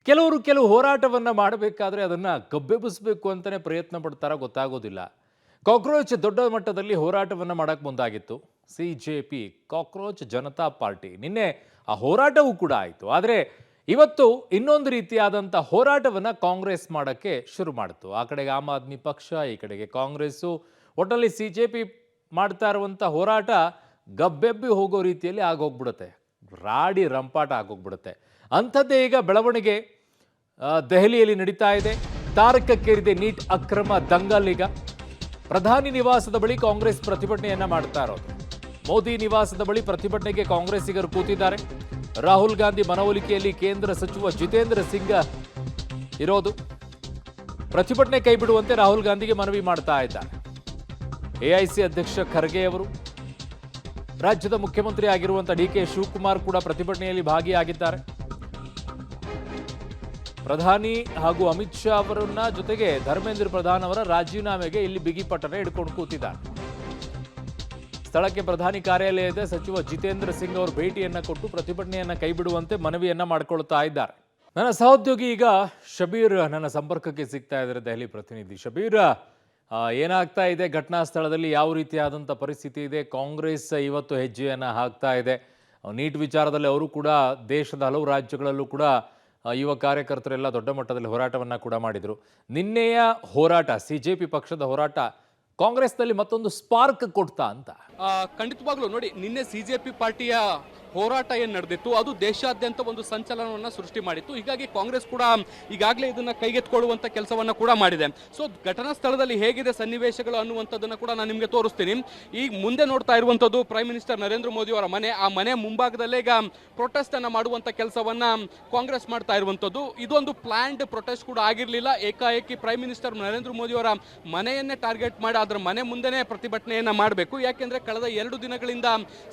ಕೆಲವು ಹೋರಾಟವನ್ನ ಮಾಡಬೇಕಾದ್ರೆ ಅದನ್ನ ಗಬ್ಬೆಬ್ಬಿಸಬೇಕು ಅಂತಾನೆ ಪ್ರಯತ್ನ ಪಡ್ತಾರ ಗೊತ್ತಾಗೋದಿಲ್ಲ. ಕಾಕ್ರೋಚ್ ದೊಡ್ಡ ಮಟ್ಟದಲ್ಲಿ ಹೋರಾಟವನ್ನ ಮಾಡಕ್ ಮುಂದಾಗಿತ್ತು ಸಿಜೆಪಿ, ಕಾಕ್ರೋಚ್ ಜನತಾ ಪಾರ್ಟಿ. ನಿನ್ನೆ ಆ ಹೋರಾಟವೂ ಕೂಡ ಆಯಿತು. ಆದರೆ ಇವತ್ತು ಇನ್ನೊಂದು ರೀತಿಯಾದಂಥ ಹೋರಾಟವನ್ನ ಕಾಂಗ್ರೆಸ್ ಮಾಡಕ್ಕೆ ಶುರು ಮಾಡಿತು. ಆ ಕಡೆಗೆ ಆಮ್ ಆದ್ಮಿ ಪಕ್ಷ, ಈ ಕಡೆಗೆ ಕಾಂಗ್ರೆಸ್ಸು. ಒಟ್ಟಲ್ಲಿ ಸಿಜೆಪಿ ಮಾಡ್ತಾ ಇರುವಂಥ ಹೋರಾಟ ಗಬ್ಬೆಬ್ಬಿ ಹೋಗೋ ರೀತಿಯಲ್ಲಿ ಆಗೋಗ್ಬಿಡುತ್ತೆ, ರಾಡಿ ರಂಪಾಟ ಆಗೋಗ್ಬಿಡುತ್ತೆ. ಅಂಥದ್ದೇ ಈಗ ಬೆಳವಣಿಗೆ ದೆಹಲಿಯಲ್ಲಿ ನಡೀತಾ ಇದೆ. ತಾರಕಕ್ಕೇರಿದೆ ನೀಟ್ ಅಕ್ರಮ ದಂಗಲ್. ಈಗ ಪ್ರಧಾನಿ ನಿವಾಸದ ಬಳಿ ಕಾಂಗ್ರೆಸ್ ಪ್ರತಿಭಟನೆಯನ್ನ ಮಾಡ್ತಾ ಇರೋದು. ಮೋದಿ ನಿವಾಸದ ಬಳಿ ಪ್ರತಿಭಟನೆಗೆ ಕಾಂಗ್ರೆಸ್ಸಿಗರು ಕೂತಿದ್ದಾರೆ. ರಾಹುಲ್ ಗಾಂಧಿ ಮನವೊಲಿಕೆಯಲ್ಲಿ ಕೇಂದ್ರ ಸಚಿವ ಜಿತೇಂದ್ರ ಸಿಂಗ್ ಇರೋದು. ಪ್ರತಿಭಟನೆ ಕೈಬಿಡುವಂತೆ ರಾಹುಲ್ ಗಾಂಧಿಗೆ ಮನವಿ ಮಾಡ್ತಾ ಇದ್ದಾರೆ. ಎಐಸಿ ಅಧ್ಯಕ್ಷ ಖರ್ಗೆ ಅವರು, ರಾಜ್ಯದ ಮುಖ್ಯಮಂತ್ರಿ ಆಗಿರುವಂತಹ ಡಿಕೆ ಶಿವಕುಮಾರ್ ಕೂಡ ಪ್ರತಿಭಟನೆಯಲ್ಲಿ ಭಾಗಿಯಾಗಿದ್ದಾರೆ. ಪ್ರಧಾನಿ ಹಾಗೂ ಅಮಿತ್ ಶಾ ಅವರನ್ನ ಜೊತೆಗೆ ಧರ್ಮೇಂದ್ರ ಪ್ರಧಾನ್ ಅವರ ರಾಜೀನಾಮೆಗೆ ಇಲ್ಲಿ ಬಿಗಿಪಟ್ಟನೆ ಹಿಡ್ಕೊಂಡು ಕೂತಿದ್ದಾರೆ. ಸ್ಥಳಕ್ಕೆ ಪ್ರಧಾನಿ ಕಾರ್ಯಾಲಯದ ಸಚಿವ ಜಿತೇಂದ್ರ ಸಿಂಗ್ ಅವರು ಭೇಟಿಯನ್ನ ಕೊಟ್ಟು ಪ್ರತಿಭಟನೆಯನ್ನ ಕೈಬಿಡುವಂತೆ ಮನವಿಯನ್ನ ಮಾಡಿಕೊಳ್ತಾ ಇದ್ದಾರೆ. ನನ್ನ ಸಹೋದ್ಯೋಗಿ ಈಗ ಶಬೀರ್ ನನ್ನ ಸಂಪರ್ಕಕ್ಕೆ ಸಿಗ್ತಾ ಇದ್ದಾರೆ, ದೆಹಲಿ ಪ್ರತಿನಿಧಿ. ಶಬೀರ್, ಏನಾಗ್ತಾ ಇದೆ ಘಟನಾ ಸ್ಥಳದಲ್ಲಿ? ಯಾವ ರೀತಿಯಾದಂಥ ಪರಿಸ್ಥಿತಿ ಇದೆ? ಕಾಂಗ್ರೆಸ್ ಇವತ್ತು ಹೆಜ್ಜೆಯನ್ನ ಹಾಕ್ತಾ ಇದೆ. ನೀಟ್ ವಿಚಾರದಲ್ಲಿ ಅವರು ಕೂಡ ದೇಶದ ಹಲವು ರಾಜ್ಯಗಳಲ್ಲೂ ಕೂಡ ಯುವ ಕಾರ್ಯಕರ್ತರೆಲ್ಲ ದೊಡ್ಡ ಮಟ್ಟದಲ್ಲಿ ಹೋರಾಟವನ್ನ ಕೂಡ ಮಾಡಿದರು. ನಿನ್ನೆಯ ಹೋರಾಟ, ಸಿಜೆಪಿ ಪಕ್ಷದ ಹೋರಾಟ ಕಾಂಗ್ರೆಸ್ನಲ್ಲಿ ಮತ್ತೊಂದು ಸ್ಪಾರ್ಕ್ ಕೊಡ್ತಾ ಅಂತ? ಖಂಡಿತವಾಗ್ಲೂ ನೋಡಿ, ನಿನ್ನೆ ಸಿಜೆಪಿ ಪಾರ್ಟಿಯ ಹೋರಾಟ ಏನು ನಡೆದಿತ್ತು ಅದು ದೇಶಾದ್ಯಂತ ಒಂದು ಸಂಚಲನವನ್ನ ಸೃಷ್ಟಿ ಮಾಡಿತ್ತು. ಹೀಗಾಗಿ ಕಾಂಗ್ರೆಸ್ ಕೂಡ ಈಗಾಗಲೇ ಇದನ್ನ ಕೈಗೆತ್ತಿಕೊಳ್ಳುವಂತ ಕೆಲಸವನ್ನ ಕೂಡ ಮಾಡಿದೆ. ಸೊ ಘಟನಾ ಸ್ಥಳದಲ್ಲಿ ಹೇಗಿದೆ ಸನ್ನಿವೇಶಗಳು ಅನ್ನುವಂಥದ್ದನ್ನ ಕೂಡ ನಾನು ನಿಮಗೆ ತೋರಿಸ್ತೀನಿ. ಈಗ ಮುಂದೆ ನೋಡ್ತಾ ಇರುವಂತದ್ದು ಪ್ರೈಮ್ ಮಿನಿಸ್ಟರ್ ನರೇಂದ್ರ ಮೋದಿ ಅವರ ಮನೆ. ಆ ಮನೆ ಮುಂಭಾಗದಲ್ಲೇ ಈಗ ಪ್ರೊಟೆಸ್ಟ್ ಅನ್ನ ಮಾಡುವಂತ ಕೆಲಸವನ್ನ ಕಾಂಗ್ರೆಸ್ ಮಾಡ್ತಾ ಇರುವಂತದ್ದು. ಇದೊಂದು ಪ್ಲಾನ್ಡ್ ಪ್ರೊಟೆಸ್ಟ್ ಕೂಡ ಆಗಿರಲಿಲ್ಲ. ಏಕಾಏಕಿ ಪ್ರೈಮ್ ಮಿನಿಸ್ಟರ್ ನರೇಂದ್ರ ಮೋದಿ ಅವರ ಮನೆಯನ್ನೇ ಟಾರ್ಗೆಟ್ ಮಾಡಿ ಅದರ ಮನೆ ಮುಂದೆನೇ ಪ್ರತಿಭಟನೆಯನ್ನ ಮಾಡಬೇಕು. ಯಾಕೆಂದ್ರೆ ಕಳೆದ 2 ದಿನಗಳಿಂದ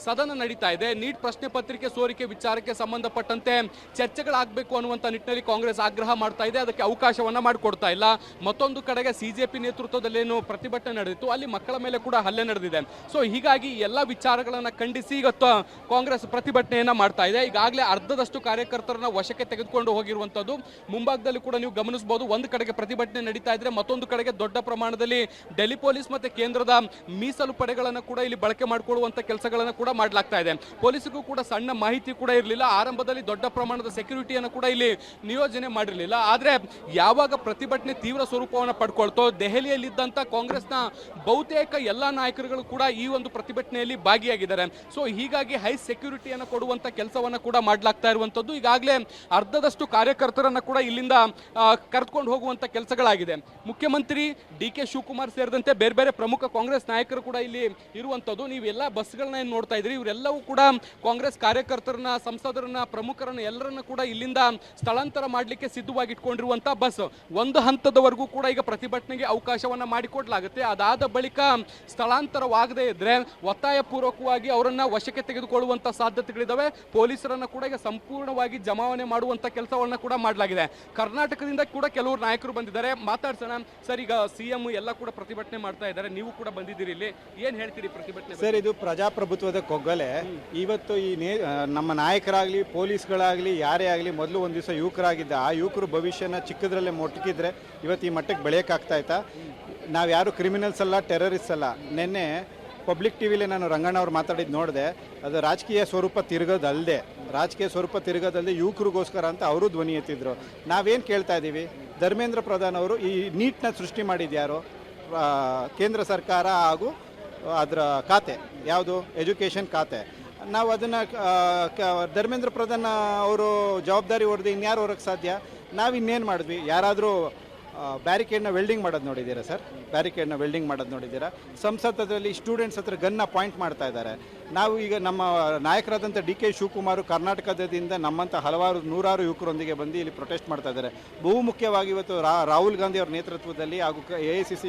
ಸದನ ನಡೀತಾ ಇದೆ. ನೀಟ್ ಪ್ರಶ್ನೆ ಪತ್ರಿಕೆ ಸೋರಿಕೆ ವಿಚಾರಕ್ಕೆ ಸಂಬಂಧಪಟ್ಟಂತೆ ಚರ್ಚೆಗಳಾಗಬೇಕು ಅನ್ನುವಂತ ನಿಟ್ಟಿನಲ್ಲಿ ಕಾಂಗ್ರೆಸ್ ಆಗ್ರಹ ಮಾಡ್ತಾ ಇದೆ. ಅದಕ್ಕೆ ಅವಕಾಶವನ್ನ ಮಾಡಿಕೊಡ್ತಾ ಇಲ್ಲ. ಮತ್ತೊಂದು ಕಡೆಗೆ ಸಿಜೆಪಿ ನೇತೃತ್ವದಲ್ಲೇನು ಪ್ರತಿಭಟನೆ ನಡೆದಿತ್ತು, ಅಲ್ಲಿ ಮಕ್ಕಳ ಮೇಲೆ ಕೂಡ ಹಲ್ಲೆ ನಡೆದಿದೆ. ಸೊ ಹೀಗಾಗಿ ಎಲ್ಲ ವಿಚಾರಗಳನ್ನ ಖಂಡಿಸಿ ಇವತ್ತು ಕಾಂಗ್ರೆಸ್ ಪ್ರತಿಭಟನೆಯನ್ನ ಮಾಡ್ತಾ ಇದೆ. ಈಗಾಗಲೇ ಅರ್ಧದಷ್ಟು ಕಾರ್ಯಕರ್ತರನ್ನ ವಶಕ್ಕೆ ತೆಗೆದುಕೊಂಡು ಹೋಗಿರುವಂತದ್ದು ಮುಂಭಾಗದಲ್ಲಿ ಕೂಡ ನೀವು ಗಮನಿಸಬಹುದು. ಒಂದು ಕಡೆಗೆ ಪ್ರತಿಭಟನೆ ನಡೀತಾ ಇದ್ರೆ ಮತ್ತೊಂದು ಕಡೆಗೆ ದೊಡ್ಡ ಪ್ರಮಾಣದಲ್ಲಿ ಡೆಲ್ಲಿ ಪೊಲೀಸ್ ಮತ್ತೆ ಕೇಂದ್ರದ ಮೀಸಲು ಪಡೆಗಳನ್ನು ಕೂಡ ಇಲ್ಲಿ ಬಳಕೆ ಮಾಡಿಕೊಳ್ಳುವಂತ ಕೆಲಸಗಳನ್ನು ಕೂಡ ಮಾಡಲಾಗ್ತಾ ಇದೆ. ಪೊಲೀಸರಿಗೂ ಕೂಡ ಸಣ್ಣ ಮಾಹಿತಿ ಕೂಡ ಇರಲಿಲ್ಲ. ಆರಂಭದಲ್ಲಿ ದೊಡ್ಡ ಪ್ರಮಾಣದ ಸೆಕ್ಯೂರಿಟಿಯನ್ನು ಕೂಡ ಇಲ್ಲಿ ನಿಯೋಜನೆ ಮಾಡಿರಲಿಲ್ಲ. ಆದ್ರೆ ಯಾವಾಗ ಪ್ರತಿಭಟನೆ ತೀವ್ರ ಸ್ವರೂಪವನ್ನು ಪಡ್ಕೊಳ್ತೋ, ದೆಹಲಿಯಲ್ಲಿದ್ದಂತ ಕಾಂಗ್ರೆಸ್ನ ಬಹುತೇಕ ಎಲ್ಲಾ ನಾಯಕರುಗಳು ಕೂಡ ಈ ಒಂದು ಪ್ರತಿಭಟನೆಯಲ್ಲಿ ಭಾಗಿಯಾಗಿದ್ದಾರೆ. ಸೊ ಹೀಗಾಗಿ ಹೈ ಸೆಕ್ಯೂರಿಟಿಯನ್ನು ಕೊಡುವಂತ ಕೆಲಸವನ್ನ ಕೂಡ ಮಾಡಲಾಗ್ತಾ ಇರುವಂತದ್ದು. ಈಗಾಗಲೇ ಅರ್ಧದಷ್ಟು ಕಾರ್ಯಕರ್ತರನ್ನ ಕೂಡ ಇಲ್ಲಿಂದ ಕರೆದುಕೊಂಡು ಹೋಗುವಂತ ಕೆಲಸಗಳಾಗಿದೆ. ಮುಖ್ಯಮಂತ್ರಿ ಡಿಕೆ ಶಿವಕುಮಾರ್ ಸೇರಿದಂತೆ ಬೇರೆ ಬೇರೆ ಪ್ರಮುಖ ಕಾಂಗ್ರೆಸ್ ನಾಯಕರು ಕೂಡ ಇಲ್ಲಿ ಇರುವಂತದ್ದು. ನೀವೆಲ್ಲ ಬಸ್ಗಳನ್ನ ಏನು ನೋಡ್ತಾ ಇದ್ರಿ, ಇವರೆಲ್ಲವೂ ಕೂಡ ಕಾಂಗ್ರೆಸ್ ಕಾರ್ಯಕರ್ತರನ್ನ, ಸಂಸದರನ್ನ, ಪ್ರಮುಖರನ್ನ ಎಲ್ಲರನ್ನ ಕೂಡ ಇಲ್ಲಿಂದ ಸ್ಥಳಾಂತರ ಮಾಡಲಿಕ್ಕೆ ಸಿದ್ಧವಾಗಿ ಇಟ್ಕೊಂಡಿರುವಂತಹ ಬಸ್. ಒಂದು ಹಂತದವರೆಗೂ ಕೂಡ ಈಗ ಪ್ರತಿಭಟನೆಗೆ ಅವಕಾಶವನ್ನ ಮಾಡಿಕೊಡ್ಲಾಗುತ್ತೆ. ಅದಾದ ಬಳಿಕ ಸ್ಥಳಾಂತರವಾಗದೇ ಇದ್ರೆ ಒತ್ತಾಯ ಪೂರ್ವಕವಾಗಿ ಅವರನ್ನ ವಶಕ್ಕೆ ತೆಗೆದುಕೊಳ್ಳುವಂತ ಸಾಧ್ಯತೆಗಳಿದಾವೆ. ಪೊಲೀಸರನ್ನ ಕೂಡ ಈಗ ಸಂಪೂರ್ಣವಾಗಿ ಜಮಾವಣೆ ಮಾಡುವಂತ ಕೆಲಸವನ್ನ ಕೂಡ ಮಾಡಲಾಗಿದೆ. ಕರ್ನಾಟಕದಿಂದ ಕೂಡ ಕೆಲವರು ನಾಯಕರು ಬಂದಿದ್ದಾರೆ, ಮಾತಾಡ್ಸೋಣ. ಸರ್, ಈಗ ಸಿಎಂ ಎಲ್ಲ ಕೂಡ ಪ್ರತಿಭಟನೆ ಮಾಡ್ತಾ ಇದ್ದಾರೆ, ನೀವು ಕೂಡ ಬಂದಿದ್ದೀರಿ ಇಲ್ಲಿ, ಏನ್ ಹೇಳ್ತೀರಿ ಪ್ರತಿಭಟನೆ? ಸರ್, ಇದು ಪ್ರಜಾಪ್ರಭುತ್ವದ ಕೊಗ್ಗಲೆ. ಇವತ್ತು ಈ ನಮ್ಮ ನಾಯಕರಾಗಲಿ ಪೊಲೀಸ್ಗಳಾಗಲಿ ಯಾರೇ ಆಗಲಿ ಮೊದಲು ಒಂದು ದಿವಸ ಯುವಕರಾಗಿದ್ದ ಆ ಯುವಕರು ಭವಿಷ್ಯನ ಚಿಕ್ಕದ್ರಲ್ಲೇ ಮೊಟಕಿದ್ರೆ ಇವತ್ತು ಈ ಮಟ್ಟಕ್ಕೆ ಬೆಳೆಯೋಕ್ಕಾಗ್ತಾಯ್ತಾ? ನಾವು ಯಾರು ಕ್ರಿಮಿನಲ್ಸ್ ಅಲ್ಲ, ಟೆರರಿಸ್ಟ್ ಅಲ್ಲ. ನಿನ್ನೆ ಪಬ್ಲಿಕ್ ಟಿವಿಲಿ ನಾನು ರಂಗಣ್ಣ ಅವ್ರು ಮಾತಾಡಿದ್ದು ನೋಡಿದೆ. ಅದು ರಾಜಕೀಯ ಸ್ವರೂಪ ತಿರುಗೋದಲ್ಲದೆ ಯುವಕರಿಗೋಸ್ಕರ ಅಂತ ಅವರು ಧ್ವನಿ ಎತ್ತಿದ್ರು. ನಾವೇನು ಕೇಳ್ತಾ ಇದ್ದೀವಿ? ಧರ್ಮೇಂದ್ರ ಪ್ರಧಾನ್ ಅವರು ಈ ನೀಟ್ನ ಸೃಷ್ಟಿ ಮಾಡಿದ್ಯಾರು? ಕೇಂದ್ರ ಸರ್ಕಾರ ಹಾಗೂ ಅದರ ಖಾತೆ ಯಾವುದು, ಎಜುಕೇಷನ್ ಖಾತೆ. ನಾವು ಅದನ್ನು ಧರ್ಮೇಂದ್ರ ಪ್ರಧಾನ್ ಅವರು ಜವಾಬ್ದಾರಿ ಹೊಡೆದು ಇನ್ಯಾರು ಹೊರಕ್ಕೆ ಸಾಧ್ಯ? ನಾವು ಇನ್ನೇನು ಮಾಡಿದ್ವಿ? ಯಾರಾದರೂ ಬ್ಯಾರಿಕೇಡ್ನ ವೆಲ್ಡಿಂಗ್ ಮಾಡೋದು ನೋಡಿದ್ದೀರಾ ಸರ್? ಬ್ಯಾರಿಕೇಡ್ನ ವೆಲ್ಡಿಂಗ್ ಮಾಡೋದು ನೋಡಿದ್ದೀರಾ? ಸಂಸತ್ತಲ್ಲಿ ಸ್ಟೂಡೆಂಟ್ಸ್ ಹತ್ರ ಗನ್ನ ಪಾಯಿಂಟ್ ಮಾಡ್ತಾ ಇದ್ದಾರೆ. ನಾವು ಈಗ ನಮ್ಮ ನಾಯಕರಾದಂಥ ಡಿ ಕೆ ಶಿವಕುಮಾರ್ ಕರ್ನಾಟಕದಿಂದ ನಮ್ಮಂಥ ನೂರಾರು ಯುವಕರೊಂದಿಗೆ ಬಂದು ಇಲ್ಲಿ ಪ್ರೊಟೆಸ್ಟ್ ಮಾಡ್ತಾ ಇದ್ದಾರೆ. ಬಹುಮುಖ್ಯವಾಗಿ ಇವತ್ತು ರಾಹುಲ್ ಗಾಂಧಿ ಅವರ ನೇತೃತ್ವದಲ್ಲಿ ಹಾಗೂ AICC